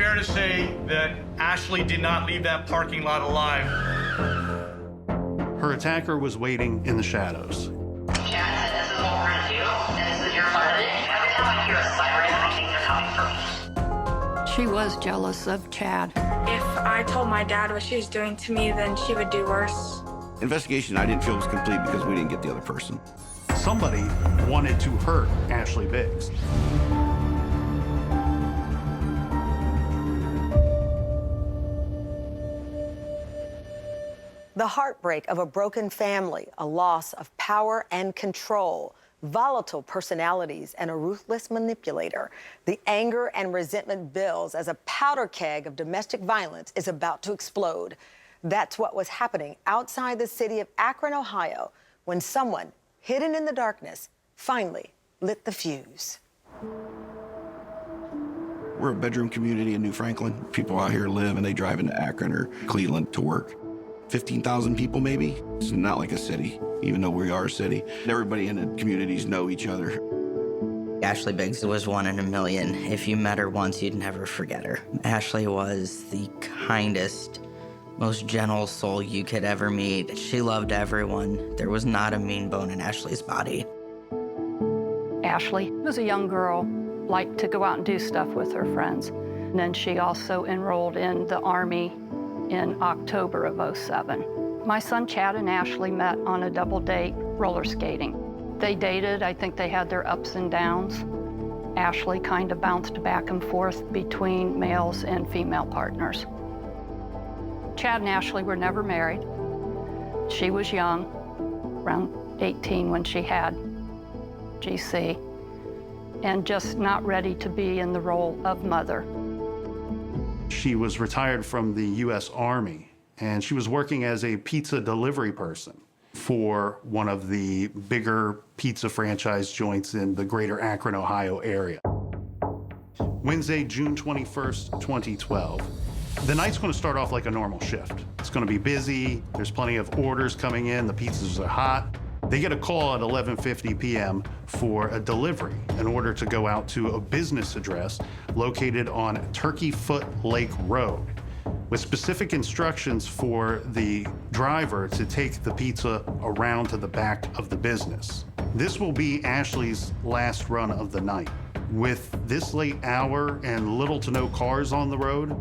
fair to say that Ashley did not leave that parking lot alive? Her attacker was waiting in the shadows. Chad, this is what we're gonna do, and this is your part of it. Every time I hear a siren, I think they're coming for me. She was jealous of Chad. If I told my dad what she was doing to me, then she would do worse. Investigation I didn't feel was complete because we didn't get the other person. Somebody wanted to hurt Ashley Biggs. The heartbreak of a broken family, a loss of power and control, volatile personalities, and a ruthless manipulator. The anger and resentment builds as a powder keg of domestic violence is about to explode. That's what was happening outside the city of Akron, Ohio, when someone hidden in the darkness finally lit the fuse. We're a bedroom community in New Franklin. People out here live and they drive into Akron or Cleveland to work. 15,000 people maybe. It's not like a city, even though we are a city. Everybody in the communities know each other. Ashley Biggs was one in a million. If you met her once, you'd never forget her. Ashley was the kindest, most gentle soul you could ever meet. She loved everyone. There was not a mean bone in Ashley's body. Ashley was a young girl, liked to go out and do stuff with her friends. And then she also enrolled in the Army in October of '07. My son Chad and Ashley met on a double date roller skating. They dated, I think they had their ups and downs. Ashley kind of bounced back and forth between males and female partners. Chad and Ashley were never married. She was young, around 18 when she had GC, and just not ready to be in the role of mother. She was retired from the U.S. Army, and she was working as a pizza delivery person for one of the bigger pizza franchise joints in the greater Akron, Ohio area. Wednesday, June 21st, 2012. The night's going to start off like a normal shift. It's going to be busy. There's plenty of orders coming in. The pizzas are hot. They get a call at 11:50 p.m. for a delivery in order to go out to a business address located on Turkey Foot Lake Road, with specific instructions for the driver to take the pizza around to the back of the business. This will be Ashley's last run of the night. With this late hour and little to no cars on the road,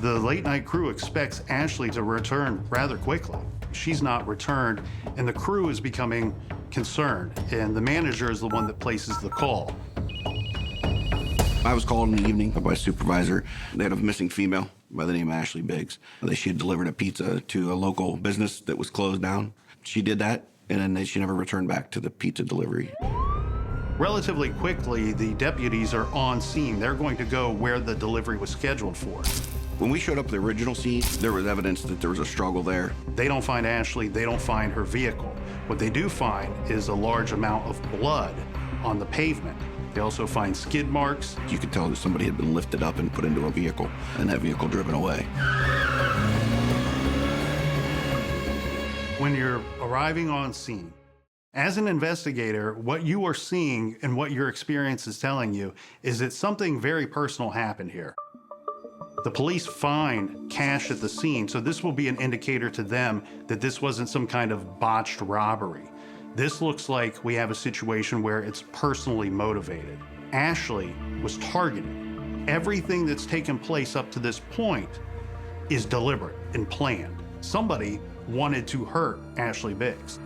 the late night crew expects Ashley to return rather quickly. She's not returned, and the crew is becoming concerned, and the manager is the one that places the call. I was called in the evening by a supervisor. They had a missing female by the name of Ashley Biggs. She had delivered a pizza to a local business that was closed down. She did that, and then she never returned back to the pizza delivery. Relatively quickly, the deputies are on scene. They're going to go where the delivery was scheduled for. When we showed up at the original scene, there was evidence that there was a struggle there. They don't find Ashley, they don't find her vehicle. What they do find is a large amount of blood on the pavement. They also find skid marks. You could tell that somebody had been lifted up and put into a vehicle, and that vehicle driven away. When you're arriving on scene, as an investigator, what you are seeing and what your experience is telling you is that something very personal happened here. The police find cash at the scene, so this will be an indicator to them that this wasn't some kind of botched robbery. This looks like we have a situation where it's personally motivated. Ashley was targeted. Everything that's taken place up to this point is deliberate and planned. Somebody wanted to hurt Ashley Biggs.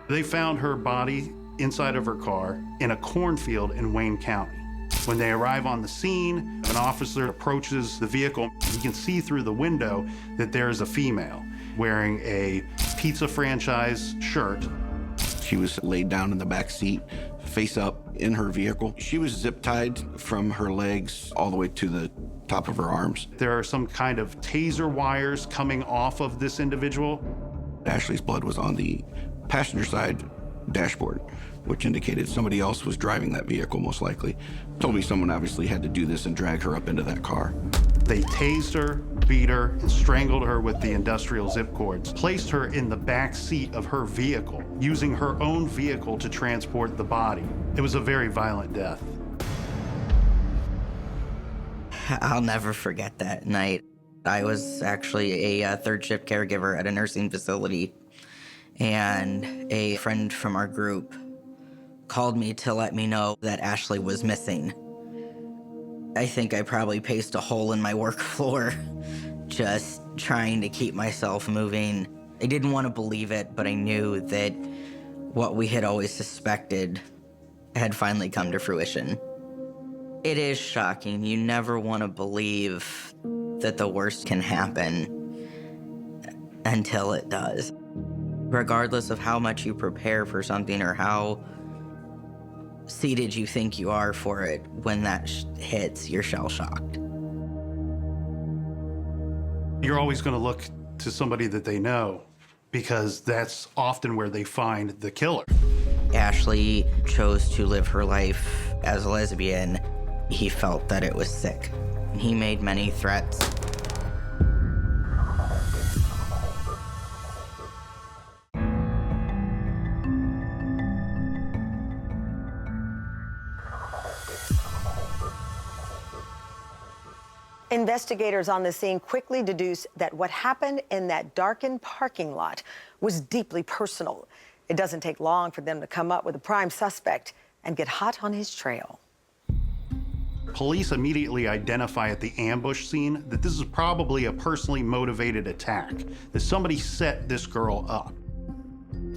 They found her body inside of her car in a cornfield in Wayne County. When they arrive on the scene, an officer approaches the vehicle. He can see through the window that there is a female wearing a pizza franchise shirt. She was laid down in the back seat, face up in her vehicle. She was zip tied from her legs all the way to the top of her arms. There are some kind of taser wires coming off of this individual. Ashley's blood was on the passenger side dashboard, which indicated somebody else was driving that vehicle, most likely. Told me someone obviously had to do this and drag her up into that car. They tased her, beat her, and strangled her with the industrial zip cords, placed her in the back seat of her vehicle, using her own vehicle to transport the body. It was a very violent death. I'll never forget that night. I was actually a third shift caregiver at a nursing facility, and a friend from our group called me to let me know that Ashley was missing. I think I probably paced a hole in my work floor, just trying to keep myself moving. I didn't want to believe it, but I knew that what we had always suspected had finally come to fruition. It is shocking. You never want to believe that the worst can happen until it does. Regardless of how much you prepare for something or how seated you think you are for it, when that hits, you're shell-shocked. You're always going to look to somebody that they know, because that's often where they find the killer. Ashley chose to live her life as a lesbian. He felt that it was sick. He made many threats. Investigators on the scene quickly deduced that what happened in that darkened parking lot was deeply personal. It doesn't take long for them to come up with a prime suspect and get hot on his trail. Police immediately identify at the ambush scene that this is probably a personally motivated attack, that somebody set this girl up.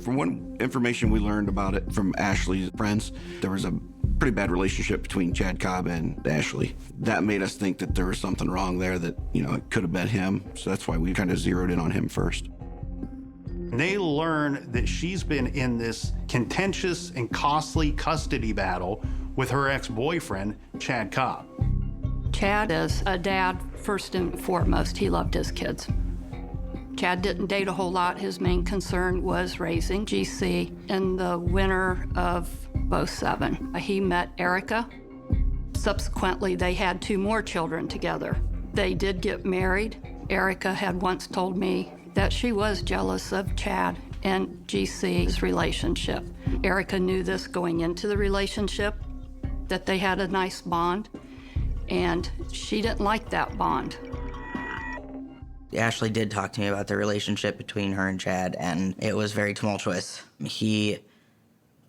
From what information we learned about it from Ashley's friends, there was a pretty bad relationship between Chad Cobb and Ashley. That made us think that there was something wrong there, that, it could have been him. So that's why we kind of zeroed in on him first. They learn that she's been in this contentious and costly custody battle with her ex-boyfriend, Chad Cobb. Chad is a dad, first and foremost. He loved his kids. Chad didn't date a whole lot. His main concern was raising GC. In the winter of 2007, he met Erica. Subsequently, they had 2 more children together. They did get married. Erica had once told me that she was jealous of Chad and GC's relationship. Erica knew this going into the relationship, that they had a nice bond, and she didn't like that bond. Ashley did talk to me about the relationship between her and Chad, and it was very tumultuous. He,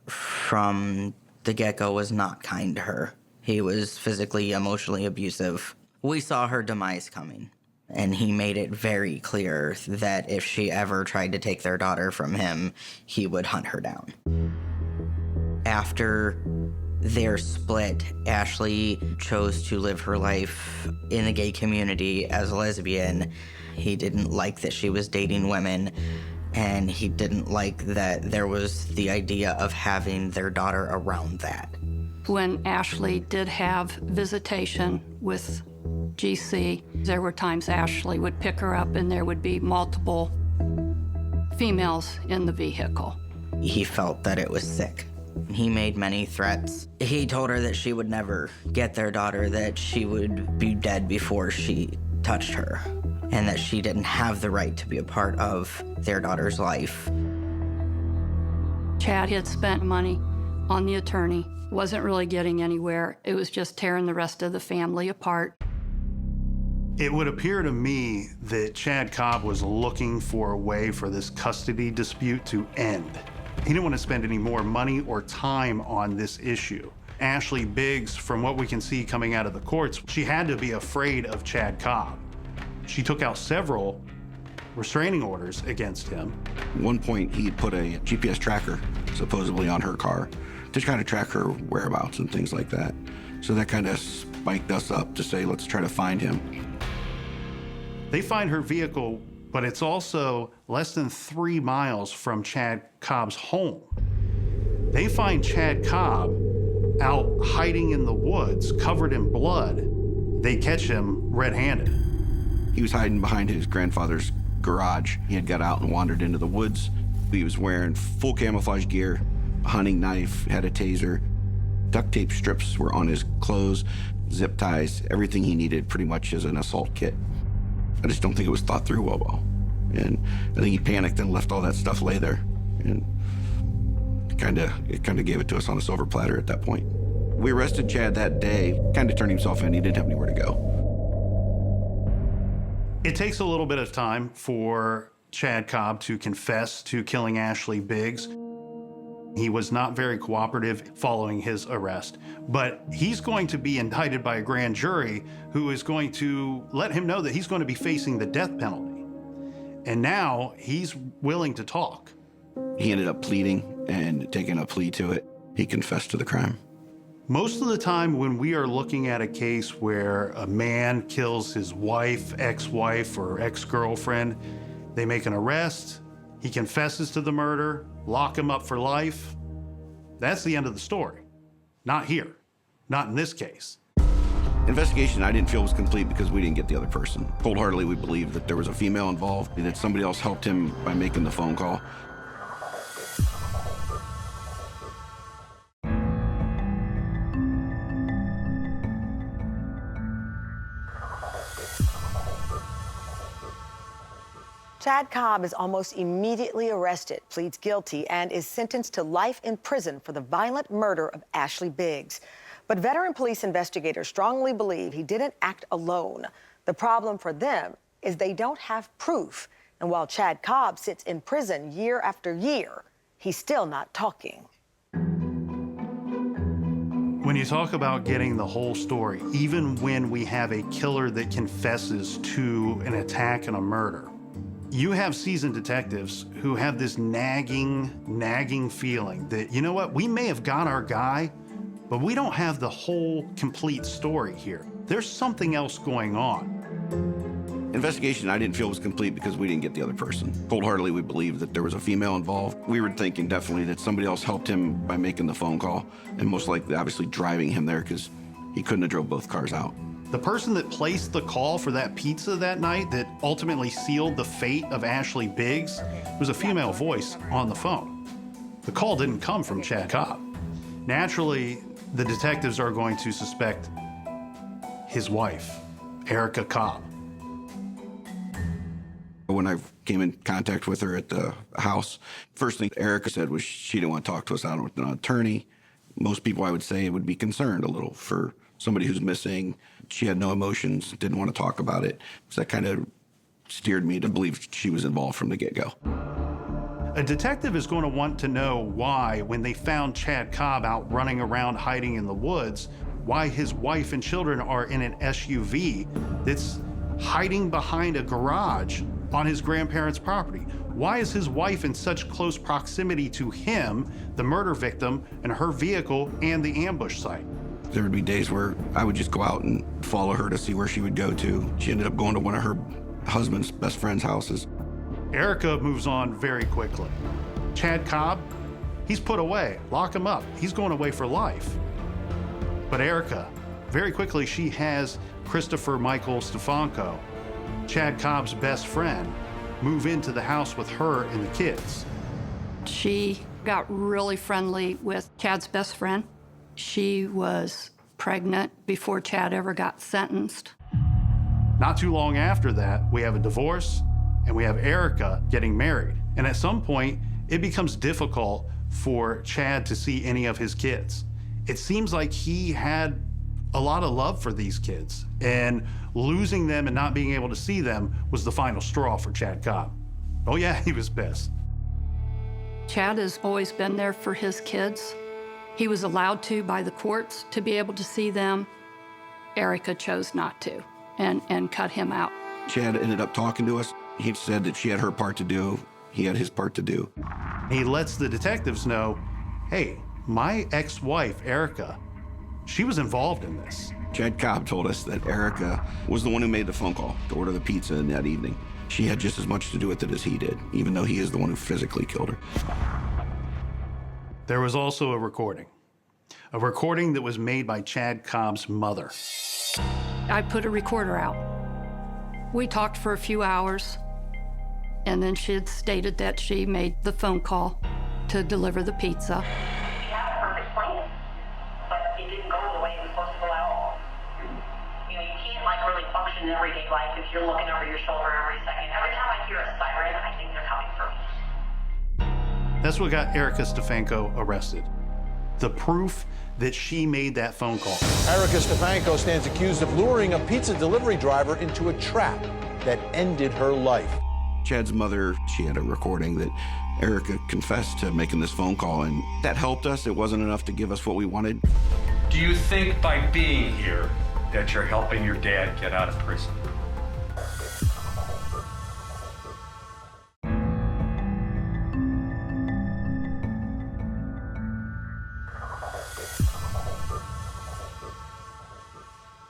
from the get-go, was not kind to her. He was physically, emotionally abusive. We saw her demise coming, and he made it very clear that if she ever tried to take their daughter from him, he would hunt her down. After their split, Ashley chose to live her life in the gay community as a lesbian. He didn't like that she was dating women, and he didn't like that there was the idea of having their daughter around that. When Ashley did have visitation with GC, there were times Ashley would pick her up and there would be multiple females in the vehicle. He felt that it was sick. He made many threats. He told her that she would never get their daughter, that she would be dead before she touched her, and that she didn't have the right to be a part of their daughter's life. Chad had spent money on the attorney, wasn't really getting anywhere. It was just tearing the rest of the family apart. It would appear to me that Chad Cobb was looking for a way for this custody dispute to end. He didn't want to spend any more money or time on this issue. Ashley Biggs, from what we can see coming out of the courts, she had to be afraid of Chad Cobb. She took out several restraining orders against him. At one point, he put a GPS tracker supposedly on her car to kind of track her whereabouts and things like that. So that kind of spiked us up to say, let's try to find him. They find her vehicle, but it's also less than 3 miles from Chad Cobb's home. They find Chad Cobb out hiding in the woods, covered in blood. They catch him red-handed. He was hiding behind his grandfather's garage. He had got out and wandered into the woods. He was wearing full camouflage gear, a hunting knife, had a taser. Duct tape strips were on his clothes, zip ties, everything he needed pretty much as an assault kit. I just don't think it was thought through well. And I think he panicked and left all that stuff lay there. And it kind of gave it to us on a silver platter at that point. We arrested Chad that day, kind of turned himself in. He didn't have anywhere to go. It takes a little bit of time for Chad Cobb to confess to killing Ashley Biggs. He was not very cooperative following his arrest, but he's going to be indicted by a grand jury who is going to let him know that he's going to be facing the death penalty. And now he's willing to talk. He ended up pleading and taking a plea to it. He confessed to the crime. Most of the time when we are looking at a case where a man kills his wife, ex-wife, or ex-girlfriend, they make an arrest, he confesses to the murder, lock him up for life. That's the end of the story. Not here. Not in this case. Investigation I didn't feel was complete because we didn't get the other person. Wholeheartedly, we believe that there was a female involved and that somebody else helped him by making the phone call. Chad Cobb is almost immediately arrested, pleads guilty, and is sentenced to life in prison for the violent murder of Ashley Biggs. But veteran police investigators strongly believe he didn't act alone. The problem for them is they don't have proof. And while Chad Cobb sits in prison year after year, he's still not talking. When you talk about getting the whole story, even when we have a killer that confesses to an attack and a murder, you have seasoned detectives who have this nagging feeling that, you know what, we may have got our guy, but we don't have the whole complete story here. There's something else going on. Investigation I didn't feel was complete because we didn't get the other person. Wholeheartedly, we believe that there was a female involved. We were thinking definitely that somebody else helped him by making the phone call and most likely obviously driving him there because he couldn't have drove both cars out. The person that placed the call for that pizza that night that ultimately sealed the fate of Ashley Biggs was a female voice on the phone. The call didn't come from Chad Cobb. Naturally, the detectives are going to suspect his wife, Erica Cobb. When I came in contact with her at the house, first thing Erica said was she didn't want to talk to us out with an attorney. Most people, I would say, would be concerned a little for somebody who's missing. She had no emotions, didn't want to talk about it. So that kind of steered me to believe she was involved from the get-go. A detective is going to want to know why, when they found Chad Cobb out running around hiding in the woods, why his wife and children are in an SUV that's hiding behind a garage on his grandparents' property. Why is his wife in such close proximity to him, the murder victim, and her vehicle and the ambush site? There would be days where I would just go out and follow her to see where she would go to. She ended up going to one of her husband's best friend's houses. Erica moves on very quickly. Chad Cobb, he's put away. Lock him up. He's going away for life. But Erica, very quickly, she has Christopher Michael Stefanko, Chad Cobb's best friend, move into the house with her and the kids. She got really friendly with Chad's best friend. She was pregnant before Chad ever got sentenced. Not too long after that, we have a divorce and we have Erica getting married. And at some point, it becomes difficult for Chad to see any of his kids. It seems like he had a lot of love for these kids, and losing them and not being able to see them was the final straw for Chad Cobb. Oh yeah, he was pissed. Chad has always been there for his kids. He was allowed to by the courts to be able to see them. Erica chose not to and cut him out. Chad ended up talking to us. He said that she had her part to do. He had his part to do. He lets the detectives know, hey, my ex-wife, Erica, she was involved in this. Chad Cobb told us that Erica was the one who made the phone call to order the pizza in that evening. She had just as much to do with it as he did, even though he is the one who physically killed her. There was also a recording that was made by Chad Cobb's mother. I put a recorder out. We talked for a few hours, and then she had stated that she made the phone call to deliver the pizza. You have a perfect plan, but it didn't go the way it was supposed to go at all. You know, you can't like really function in everyday life if you're looking over your shoulder every second. Every time I hear a siren, I think they're coming for me. That's what got Erica Stefanko arrested. the proof that she made that phone call. Erica Stefanko stands accused of luring a pizza delivery driver into a trap that ended her life. Chad's mother, she had a recording that Erica confessed to making this phone call, and that helped us. It wasn't enough to give us what we wanted. Do you think by being here that you're helping your dad get out of prison?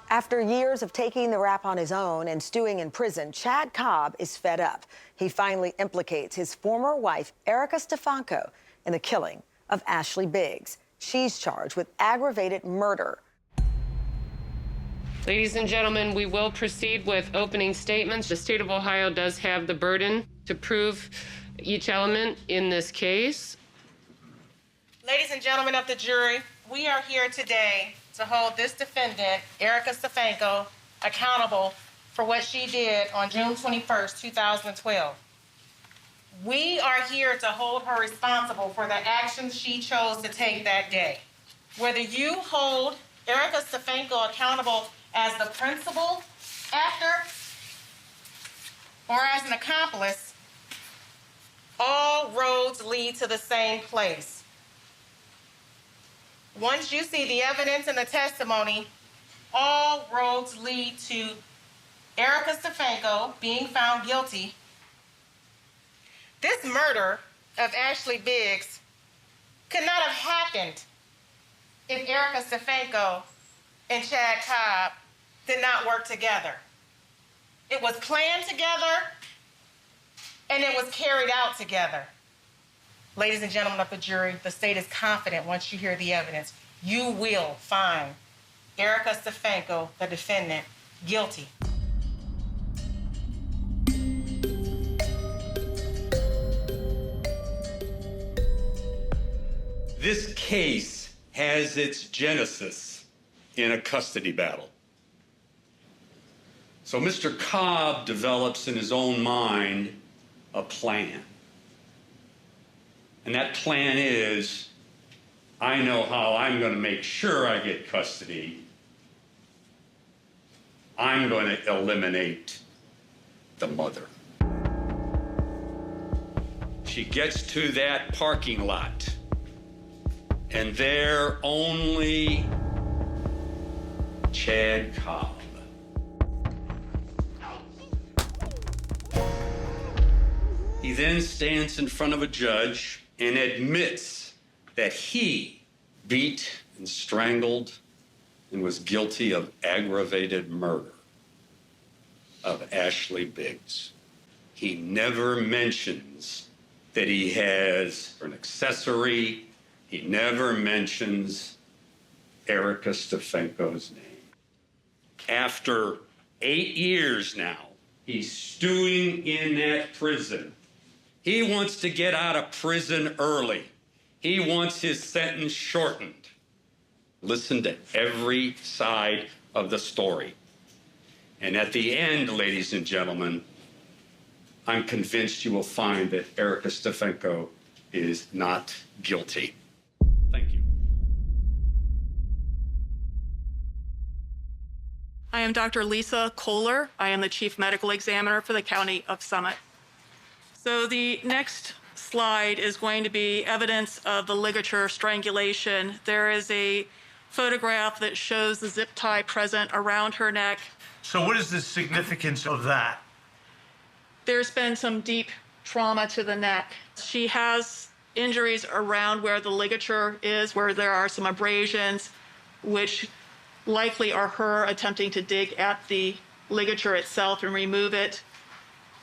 After years of taking the rap on his own and stewing in prison, Chad Cobb is fed up. He finally implicates his former wife, Erica Stefanko, in the killing of Ashley Biggs. She's charged with aggravated murder. Ladies and gentlemen, we will proceed with opening statements. The state of Ohio does have the burden to prove each element in this case. Ladies and gentlemen of the jury, we are here today to hold this defendant, Erica Stefanko, accountable for what she did on June 21st, 2012. We are here to hold her responsible for the actions she chose to take that day. Whether you hold Erica Stefanko accountable as the principal actor or as an accomplice, all roads lead to the same place. Once you see the evidence and the testimony, all roads lead to Erica Stefanko being found guilty. This murder of Ashley Biggs could not have happened if Erica Stefanko and Chad Cobb did not work together. It was planned together, and it was carried out together. Ladies and gentlemen of the jury, the state is confident once you hear the evidence, you will find Erica Stefanko, the defendant, guilty. This case has its genesis in a custody battle. So Mr. Cobb develops in his own mind a plan. And that plan is, I know how I'm going to make sure I get custody. I'm going to eliminate the mother. She gets to that parking lot, and there only Chad Cobb. He then stands in front of a judge and admits that he beat and strangled and was guilty of aggravated murder of Ashley Biggs. He never mentions that he has an accessory. He never mentions Erica Stefanko's name. After 8 years now, he's stewing in that prison. He wants to get out of prison early. He wants his sentence shortened. Listen to every side of the story. And at the end, ladies and gentlemen, I'm convinced you will find that Erica Stefanko is not guilty. Thank you. I am Dr. Lisa Kohler. I am the Chief Medical Examiner for the County of Summit. So the next slide is going to be evidence of the ligature strangulation. There is a photograph that shows the zip tie present around her neck. So what is the significance of that? There's been some deep trauma to the neck. She has injuries around where the ligature is, where there are some abrasions, which likely are her attempting to dig at the ligature itself and remove it.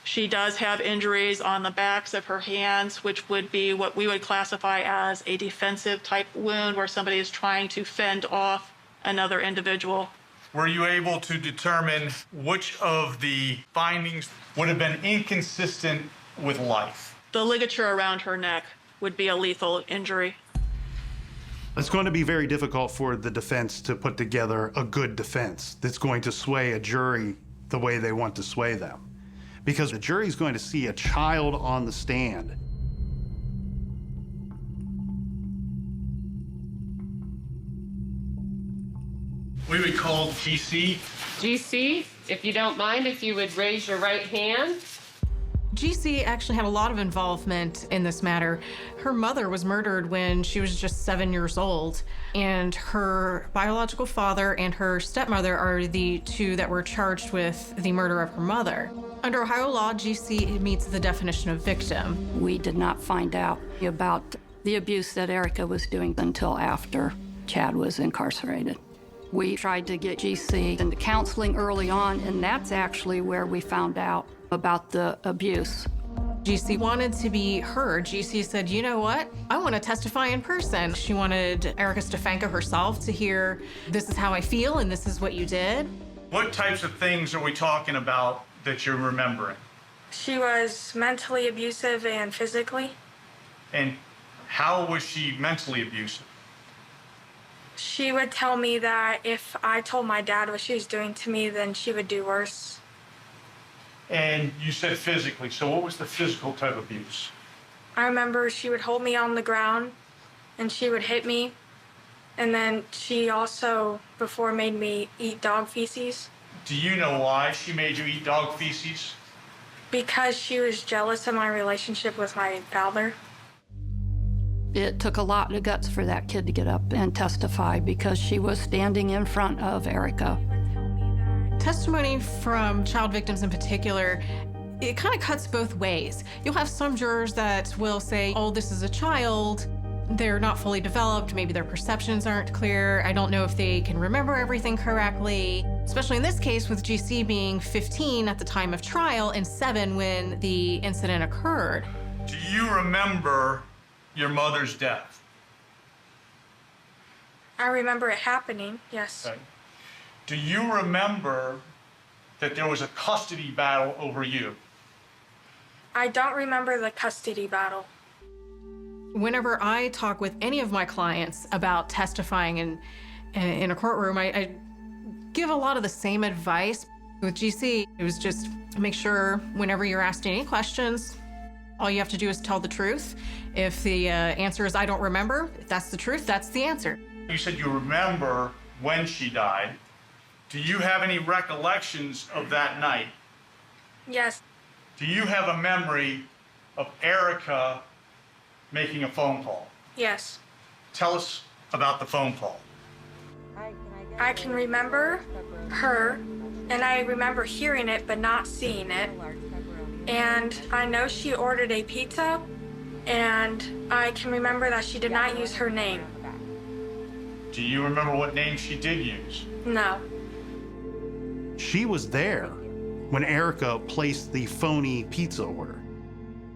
She does have injuries on the backs of her hands, which would be what we would classify as a defensive type wound where somebody is trying to fend off another individual. Were you able to determine which of the findings would have been inconsistent with life? The ligature around her neck would be a lethal injury. It's going to be very difficult for the defense to put together a good defense that's going to sway a jury the way they want to sway them. Because the jury's going to see a child on the stand. We would call GC. GC, if you don't mind, if you would raise your right hand. GC actually had a lot of involvement in this matter. Her mother was murdered when she was just 7 years old, and her biological father and her stepmother are the two that were charged with the murder of her mother. Under Ohio law, GC meets the definition of victim. We did not find out about the abuse that Erica was doing until after Chad was incarcerated. We tried to get GC into counseling early on, and that's actually where we found out about the abuse. GC wanted to be heard. GC said, you know what? I want to testify in person. She wanted Erica Stefanko herself to hear, this is how I feel and this is what you did. What types of things are we talking about that you're remembering? She was mentally abusive and physically. And how was she mentally abusive? She would tell me that if I told my dad what she was doing to me, then she would do worse. And you said physically, so what was the physical type of abuse? I remember she would hold me on the ground and she would hit me. And then she also, before, made me eat dog feces. Do you know why she made you eat dog feces? Because she was jealous of my relationship with my father. It took a lot of guts for that kid to get up and testify because she was standing in front of Erica. Testimony from child victims in particular, it kind of cuts both ways. You'll have some jurors that will say, oh, this is a child. They're not fully developed. Maybe their perceptions aren't clear. I don't know if they can remember everything correctly. Especially in this case with GC being 15 at the time of trial and 7 when the incident occurred. Do you remember your mother's death? I remember it happening, yes. Okay. Do you remember that there was a custody battle over you? I don't remember the custody battle. Whenever I talk with any of my clients about testifying in a courtroom, I give a lot of the same advice. With GC, it was just make sure whenever you're asked any questions, all you have to do is tell the truth. If the answer is I don't remember, if that's the truth, that's the answer. You said you remember when she died. Do you have any recollections of that night? Yes. Do you have a memory of Erica making a phone call? Yes. Tell us about the phone call. I can remember her, and I remember hearing it but not seeing it. And I know she ordered a pizza, and I can remember that she did not use her name. Do you remember what name she did use? No. She was there when Erica placed the phony pizza order.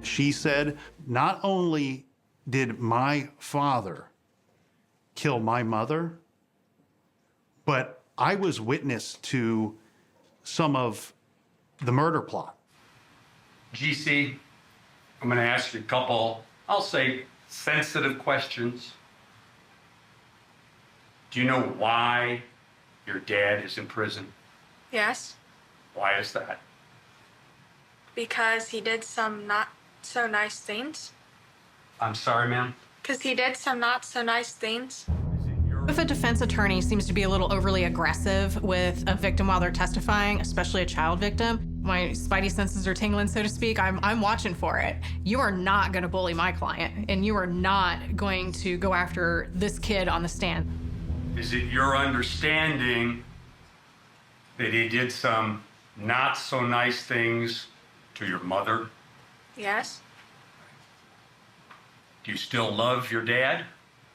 She said, not only did my father kill my mother, but I was witness to some of the murder plot. GC, I'm going to ask you a couple, I'll say, sensitive questions. Do you know why your dad is in prison? Yes. Why is that? Because he did some not so nice things. I'm sorry, ma'am? Because he did some not so nice things. If a defense attorney seems to be a little overly aggressive with a victim while they're testifying, especially a child victim, my spidey senses are tingling, so to speak. I'm watching for it. You are not going to bully my client, and you are not going to go after this kid on the stand. Is it your understanding that he did some not so nice things to your mother? Yes. Do you still love your dad?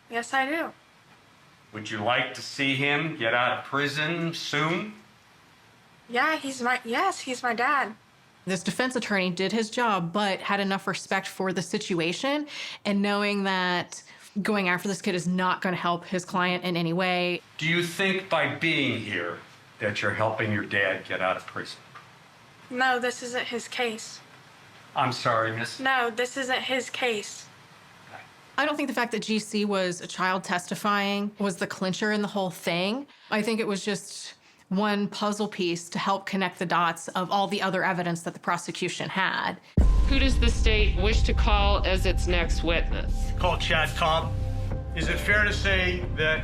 Yes, I do. Would you like to see him get out of prison soon? Yeah, he's my dad. This defense attorney did his job, but had enough respect for the situation and knowing that going after this kid is not going to help his client in any way. Do you think by being here that you're helping your dad get out of prison? No, this isn't his case. I'm sorry, miss. No, this isn't his case. I don't think the fact that GC was a child testifying was the clincher in the whole thing. I think it was just one puzzle piece to help connect the dots of all the other evidence that the prosecution had. Who does the state wish to call as its next witness? Call Chad Cobb. Is it fair to say that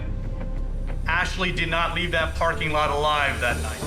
Ashley did not leave that parking lot alive that night.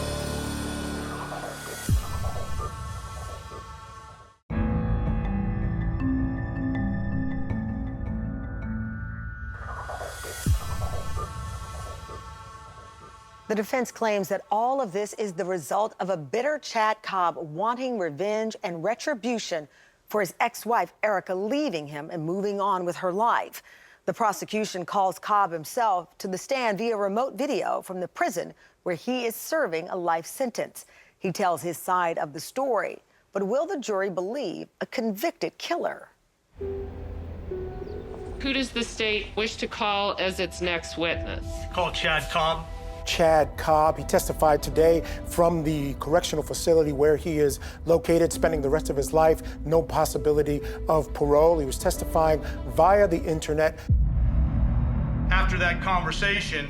The defense claims that all of this is the result of a bitter Chad Cobb wanting revenge and retribution for his ex-wife, Erica, leaving him and moving on with her life. The prosecution calls Cobb himself to the stand via remote video from the prison where he is serving a life sentence. He tells his side of the story. But will the jury believe a convicted killer? Who does the state wish to call as its next witness? Call Chad Cobb. Chad Cobb. He testified today from the correctional facility where he is located, spending the rest of his life, no possibility of parole. He was testifying via the internet. After that conversation,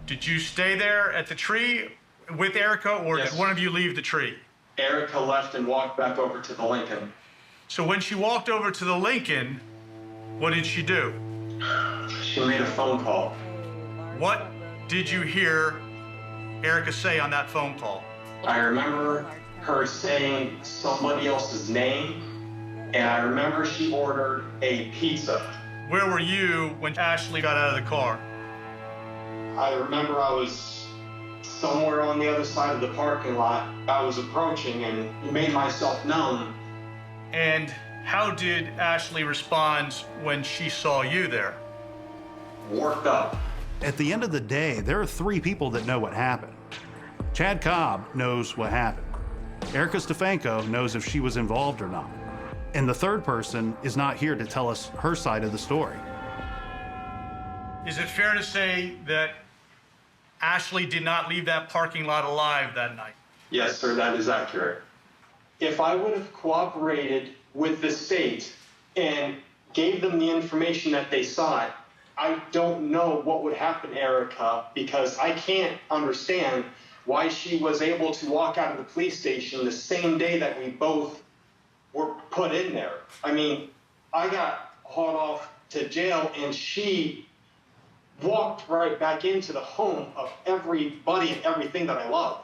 did you stay there at the tree with Erica, or Yes. did one of you leave the tree? Erica left and walked back over to the Lincoln. So when she walked over to the Lincoln, what did she do? She made a phone call. What did you hear Erica say on that phone call? I remember her saying somebody else's name, and I remember she ordered a pizza. Where were you when Ashley got out of the car? I remember I was somewhere on the other side of the parking lot. I was approaching and made myself known. And how did Ashley respond when she saw you there? Worked up. At the end of the day, there are three people that know what happened. Chad Cobb knows what happened. Erica Stefanko knows if she was involved or not. And the third person is not here to tell us her side of the story. Is it fair to say that Ashley did not leave that parking lot alive that night? Yes, sir, that is accurate. If I would have cooperated with the state and gave them the information that they sought, I don't know what would happen, Erica, because I can't understand why she was able to walk out of the police station the same day that we both were put in there. I mean, I got hauled off to jail and she walked right back into the home of everybody and everything that I love.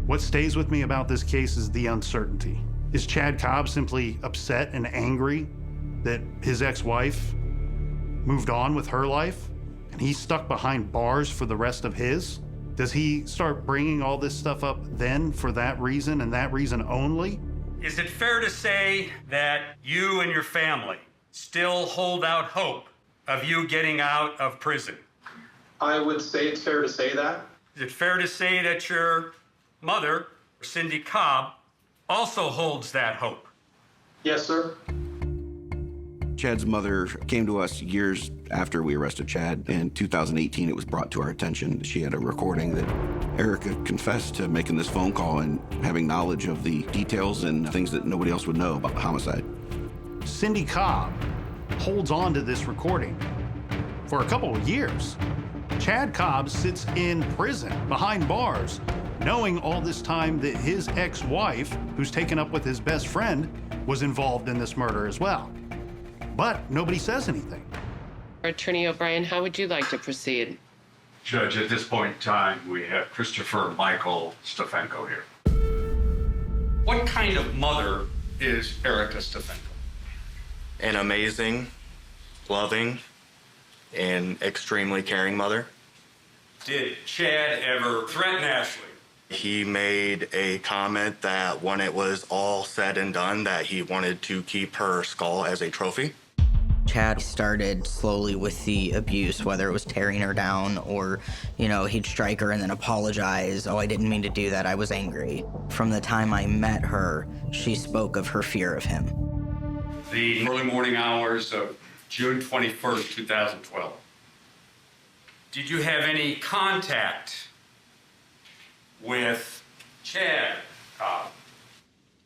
What stays with me about this case is the uncertainty. Is Chad Cobb simply upset and angry that his ex-wife moved on with her life and he's stuck behind bars for the rest of his? Does he start bringing all this stuff up then for that reason and that reason only? Is it fair to say that you and your family still hold out hope of you getting out of prison? I would say it's fair to say that. Is it fair to say that your mother, Cindy Cobb, also holds that hope? Yes, sir. Chad's mother came to us years after we arrested Chad. In 2018, it was brought to our attention. She had a recording that Erica confessed to making this phone call and having knowledge of the details and things that nobody else would know about the homicide. Cindy Cobb holds on to this recording for a couple of years. Chad Cobb sits in prison behind bars, knowing all this time that his ex-wife, who's taken up with his best friend, was involved in this murder as well. But nobody says anything. Attorney O'Brien, how would you like to proceed? Judge, at this point in time, we have Christopher Michael Stefanko here. What kind of mother is Erica Stefanko? An amazing, loving, and extremely caring mother. Did Chad ever threaten Ashley? He made a comment that when it was all said and done, that he wanted to keep her skull as a trophy. Chad started slowly with the abuse, whether it was tearing her down or, he'd strike her and then apologize. Oh, I didn't mean to do that. I was angry. From the time I met her, she spoke of her fear of him. The early morning hours of June 21st, 2012. Did you have any contact with Chad Cobb?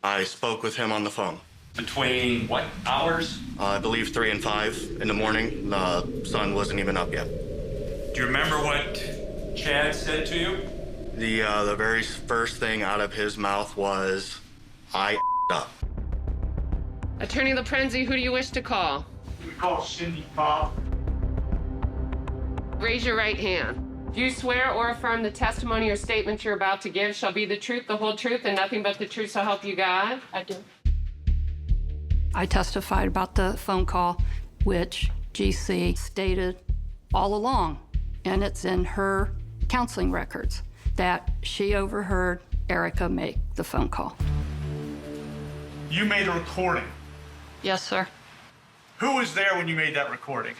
I spoke with him on the phone. Between what hours? I believe 3 and 5 in the morning. The sun wasn't even up yet. Do you remember what Chad said to you? The very first thing out of his mouth was, I up. Attorney LaPrenzi, who do you wish to call? We call Cindy Cobb. Raise your right hand. Do you swear or affirm the testimony or statement you're about to give shall be the truth, the whole truth, and nothing but the truth, so help you God? I do. I testified about the phone call, which GC stated all along, and it's in her counseling records, that she overheard Erica make the phone call. You made a recording. Yes, sir. Who was there when you made that recording?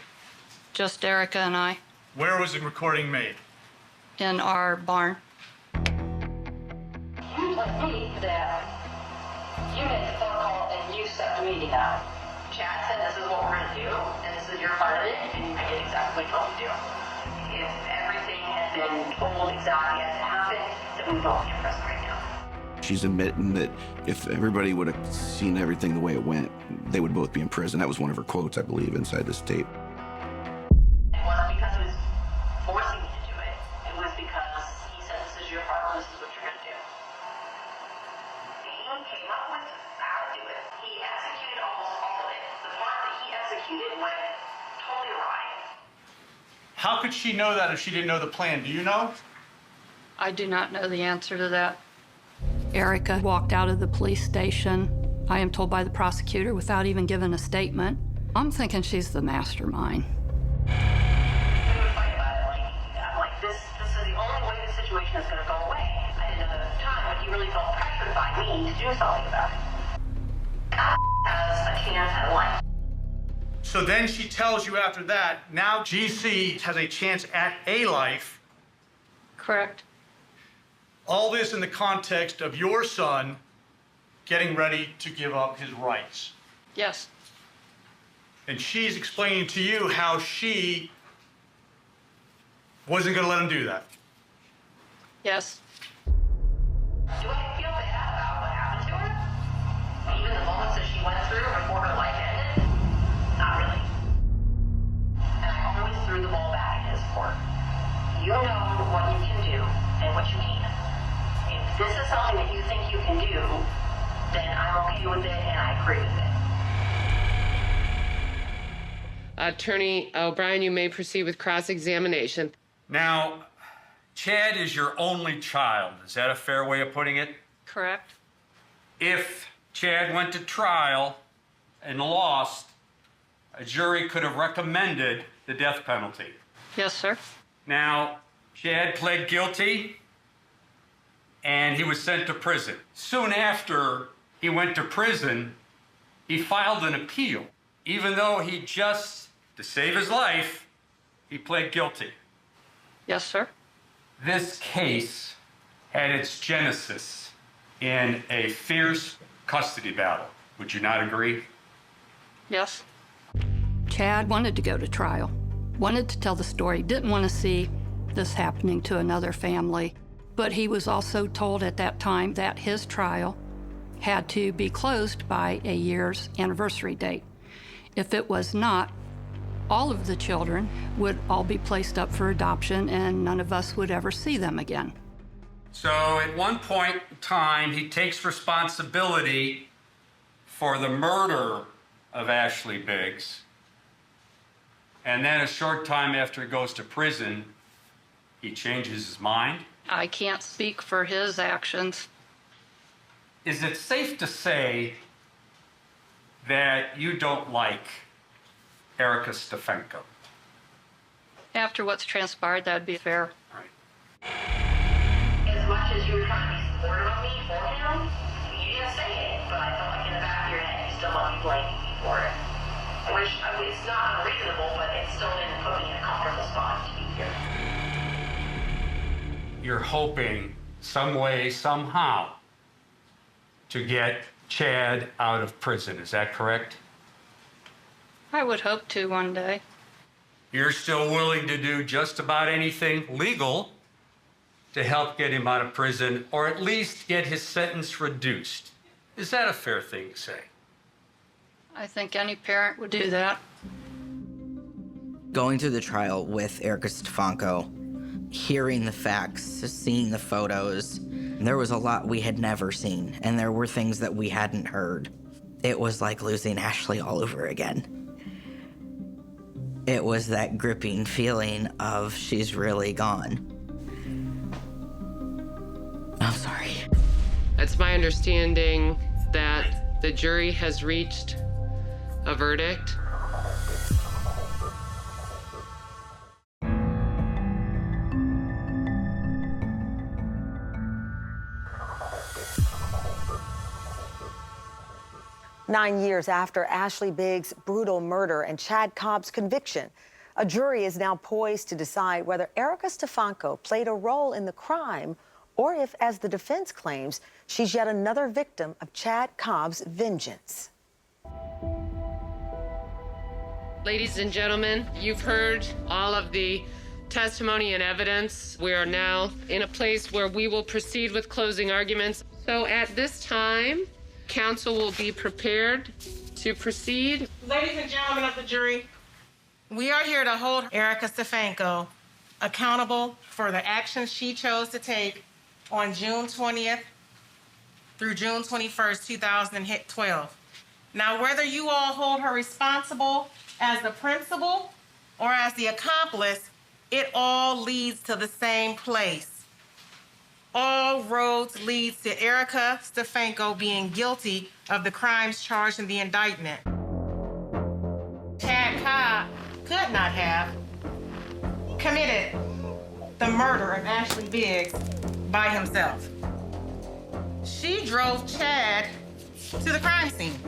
Just Erica and I. Where was the recording made? In our barn. You told me that you made the phone call and you set the meeting up. Chad said this is what we're going to do, and this is your part of it, and I did exactly what I told you to do. If everything had been told exactly as it happened, then we won't be in prison right now. She's admitting that if everybody would have seen everything the way it went, they would both be in prison. That was one of her quotes, I believe, inside this tape. It wasn't because it was forcing me to do it. It was because he said, this is your part, and this is what you're going to do. He came up with how to do it. He executed almost all of it. The part that he executed went totally awry. How could she know that if she didn't know the plan? Do you know? I do not know the answer to that. Erica walked out of the police station, I am told by the prosecutor, without even giving a statement. I'm thinking she's the mastermind. We would fight about it. I'm like, this is the only way this situation is going to go away. I didn't know that at the time, but he really felt pressured by me to do something about it. Has a chance at life. So then she tells you after that, now GC has a chance at a life. Correct. All this in the context of your son getting ready to give up his rights. Yes. And she's explaining to you how she wasn't going to let him do that. Yes. Do I feel bad about what happened to her? Even the moments that she went through before her life ended? Not really. And I always threw the ball back in his court. You know what you can do and what you can't. If this is something that you think you can do, then I'm okay with it and I agree with it. Attorney O'Brien, you may proceed with cross-examination. Now, Chad is your only child. Is that a fair way of putting it? Correct. If Chad went to trial and lost, a jury could have recommended the death penalty. Yes, sir. Now, Chad pled guilty and he was sent to prison. Soon after he went to prison, he filed an appeal. Even though he just, to save his life, he pled guilty. Yes, sir. This case had its genesis in a fierce custody battle. Would you not agree? Yes. Chad wanted to go to trial, wanted to tell the story, didn't want to see this happening to another family. But he was also told at that time that his trial had to be closed by a year's anniversary date. If it was not, all of the children would all be placed up for adoption and none of us would ever see them again. So at one point in time, he takes responsibility for the murder of Ashley Biggs. And then a short time after he goes to prison, he changes his mind. I can't speak for his actions. Is it safe to say that you don't like Erica Stefanko? After what's transpired, that'd be fair. As much as you were trying to be supportive of me for him, you didn't say it, but I felt like in the back of your head, you still want to be blaming me for it. Which, it's not unreasonable, but it still didn't put me in a comfortable spot to be here. You're hoping some way, somehow, to get Chad out of prison. Is that correct? I would hope to one day. You're still willing to do just about anything legal to help get him out of prison, or at least get his sentence reduced. Is that a fair thing to say? I think any parent would do that. Going through the trial with Erica Stefanko, hearing the facts, seeing the photos, there was a lot we had never seen, and there were things that we hadn't heard. It was like losing Ashley all over again. It was that gripping feeling of she's really gone. I'm sorry. It's my understanding that the jury has reached a verdict. Nine years after Ashley Biggs' brutal murder and Chad Cobb's conviction, a jury is now poised to decide whether Erica Stefanko played a role in the crime or if, as the defense claims, she's yet another victim of Chad Cobb's vengeance. Ladies and gentlemen, you've heard all of the testimony and evidence. We are now in a place where we will proceed with closing arguments. So at this time, counsel will be prepared to proceed. Ladies and gentlemen of the jury, we are here to hold Erica Stefanko accountable for the actions she chose to take on June 20th through June 21st, 2012. Now, whether you all hold her responsible as the principal or as the accomplice, it all leads to the same place. All roads lead to Erica Stefanko being guilty of the crimes charged in the indictment. Chad Cobb could not have committed the murder of Ashley Biggs by himself. She drove Chad to the crime scene.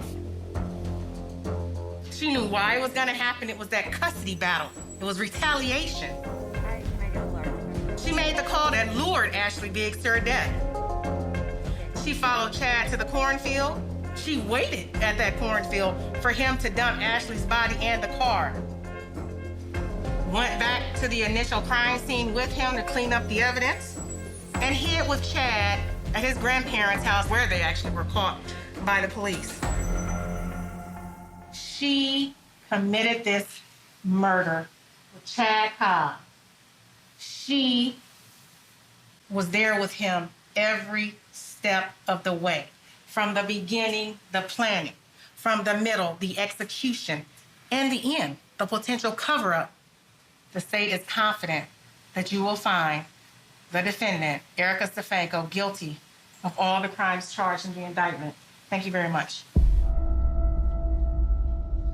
She knew why it was gonna happen. It was that custody battle. It was retaliation. She made the call that lured Ashley Biggs to her death. She followed Chad to the cornfield. She waited at that cornfield for him to dump Ashley's body and the car. Went back to the initial crime scene with him to clean up the evidence and hid with Chad at his grandparents' house where they actually were caught by the police. She committed this murder with Chad Cobb. She was there with him every step of the way. From the beginning, the planning. From the middle, the execution. And the end, the potential cover-up. The state is confident that you will find the defendant, Erica Stefanko, guilty of all the crimes charged in the indictment. Thank you very much.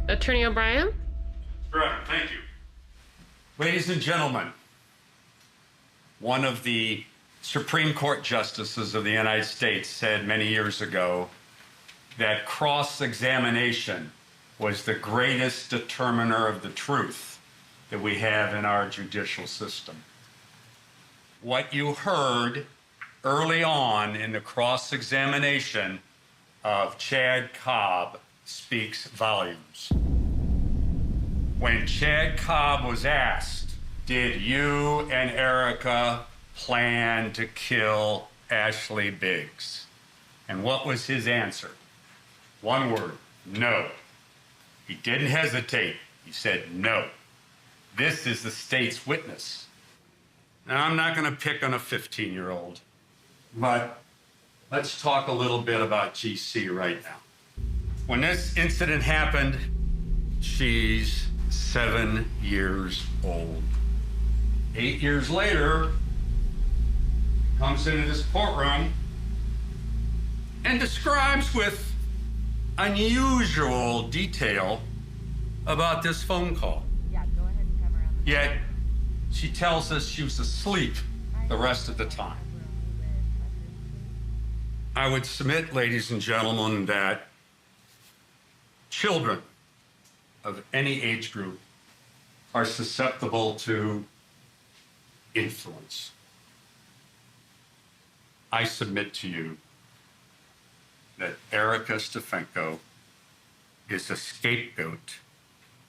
Attorney O'Brien? Correct, thank you. Ladies and gentlemen, one of the Supreme Court justices of the United States said many years ago that cross-examination was the greatest determiner of the truth that we have in our judicial system. What you heard early on in the cross-examination of Chad Cobb speaks volumes. When Chad Cobb was asked, did you and Erica plan to kill Ashley Biggs? And what was his answer? One word, no. He didn't hesitate. He said no. This is the state's witness. Now, I'm not going to pick on a 15-year-old, but let's talk a little bit about GC right now. When this incident happened, she's 7 years old. 8 years later, comes into this courtroom and describes with unusual detail about this phone call. Yeah, go ahead and come around. Yet, she tells us she was asleep the rest of the time. I would submit, ladies and gentlemen, that children of any age group are susceptible to influence. I submit to you that Erica Stefanko is a scapegoat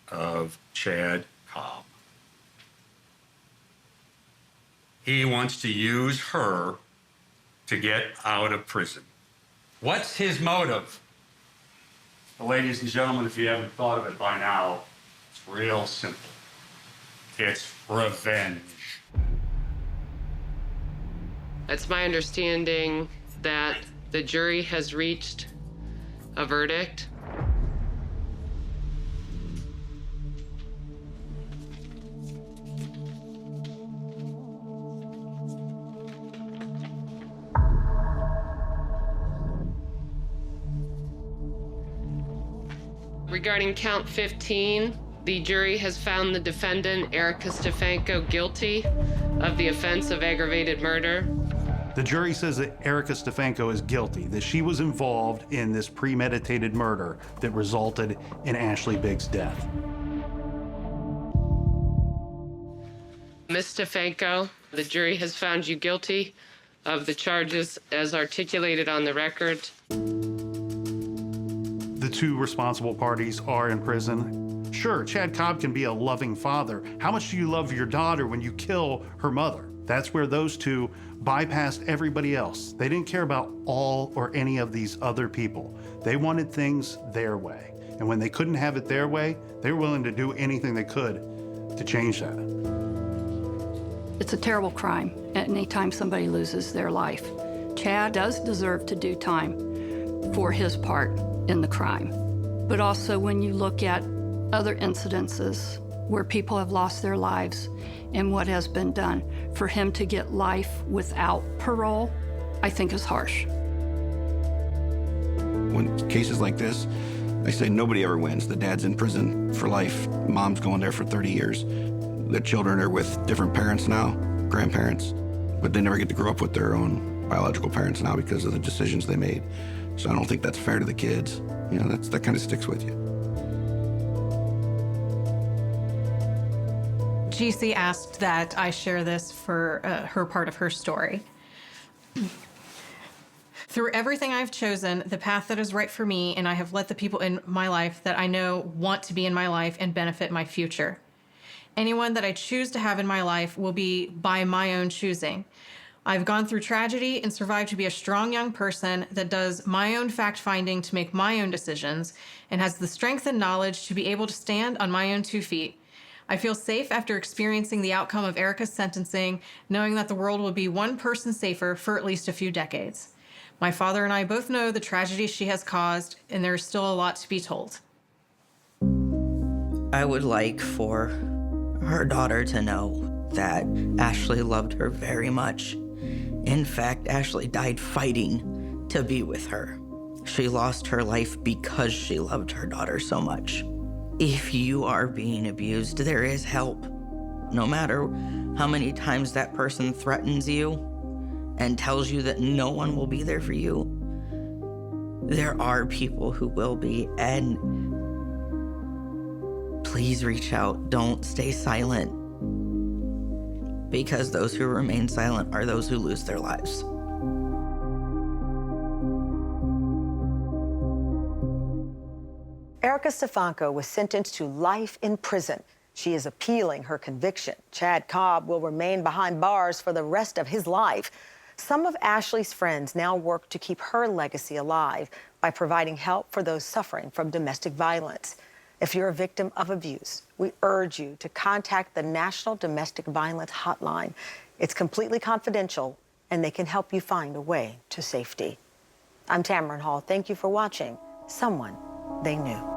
of Chad Cobb. He wants to use her to get out of prison. What's his motive? Well, ladies and gentlemen, if you haven't thought of it by now, it's real simple. It's revenge. It's my understanding that the jury has reached a verdict. Regarding count 15, the jury has found the defendant, Erica Stefanko, guilty of the offense of aggravated murder. The jury says that Erica Stefanko is guilty, that she was involved in this premeditated murder that resulted in Ashley Biggs' death. Ms. Stefanko, the jury has found you guilty of the charges as articulated on the record. The two responsible parties are in prison. Sure, Chad Cobb can be a loving father. How much do you love your daughter when you kill her mother? That's where those two bypassed everybody else. They didn't care about all or any of these other people. They wanted things their way. And when they couldn't have it their way, they were willing to do anything they could to change that. It's a terrible crime anytime somebody loses their life. Chad does deserve to do time for his part in the crime. But also when you look at other incidences where people have lost their lives and what has been done, for him to get life without parole, I think is harsh. When cases like this, I say nobody ever wins. The dad's in prison for life. Mom's going there for 30 years. The children are with different parents now, grandparents, but they never get to grow up with their own biological parents now because of the decisions they made. So I don't think that's fair to the kids. You know, that kind of sticks with you. GC asked that I share this for her part of her story. Through everything I've chosen, the path that is right for me, and I have let the people in my life that I know want to be in my life and benefit my future. Anyone that I choose to have in my life will be by my own choosing. I've gone through tragedy and survived to be a strong young person that does my own fact-finding to make my own decisions and has the strength and knowledge to be able to stand on my own 2 feet. I feel safe after experiencing the outcome of Erica's sentencing, knowing that the world will be one person safer for at least a few decades. My father and I both know the tragedy she has caused, and there is still a lot to be told. I would like for her daughter to know that Ashley loved her very much. In fact, Ashley died fighting to be with her. She lost her life because she loved her daughter so much. If you are being abused, there is help. No matter how many times that person threatens you and tells you that no one will be there for you, there are people who will be, and please reach out. Don't stay silent, because those who remain silent are those who lose their lives. Erica Stefanko was sentenced to life in prison. She is appealing her conviction. Chad Cobb will remain behind bars for the rest of his life. Some of Ashley's friends now work to keep her legacy alive by providing help for those suffering from domestic violence. If you're a victim of abuse, we urge you to contact the National Domestic Violence Hotline. It's completely confidential, and they can help you find a way to safety. I'm Tamron Hall. Thank you for watching Someone They Knew.